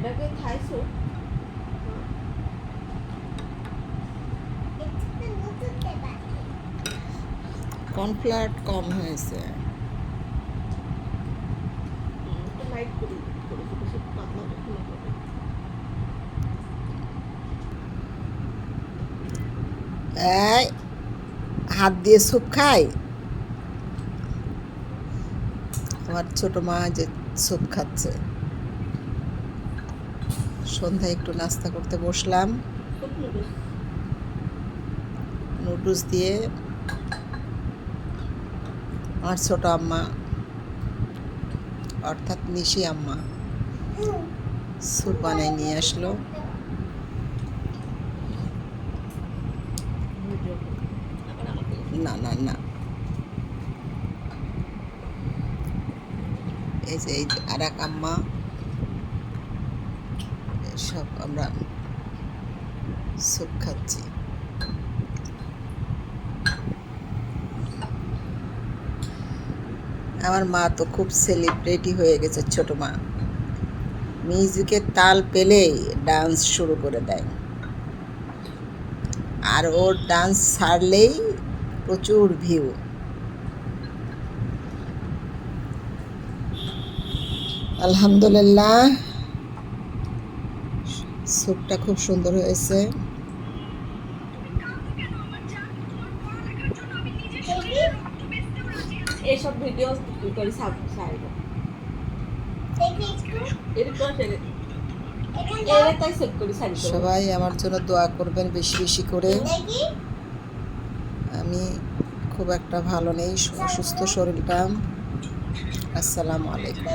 এটাকে Thai soup cornflour কম হয়েছে। Light করি করে বেশি পাতলা করে হবে। এই হাত দিয়ে স্যুপ খায় আমার ছোট মা, যে স্যুপ খাচ্ছে। সন্ধ্যায় একটু নাস্তা করতে বসলাম, স্যুপ নুডলস নুডলস দিয়ে। আমার ছোট আম্মা অর্থাৎ নিশি আম্মা স্যুপ বানায় নিয়ে আসলো। না না না, এই যে আর এক আম্মা, সব আমরা স্যুপ খাচ্ছি। আমার মা তো খুব সেলিব্রিটি হয়ে গেছে, ছোট মা। মিউজিকের তাল পেলেই ডান্স শুরু করে দেয়, আর ওর ডান্স ছাড়লেই প্রচুর ভিউ। আলহামদুলিল্লাহ, স্যুপটা খুব সুন্দর হয়েছে। এইসব ভিডিও করি সাইড সবাই আমার জন্য দোয়া করবেন বেশি বেশি করে। আমি খুব একটা ভালো নেই, অসুস্থ শরীরটা। আসসালামু আলাইকুম।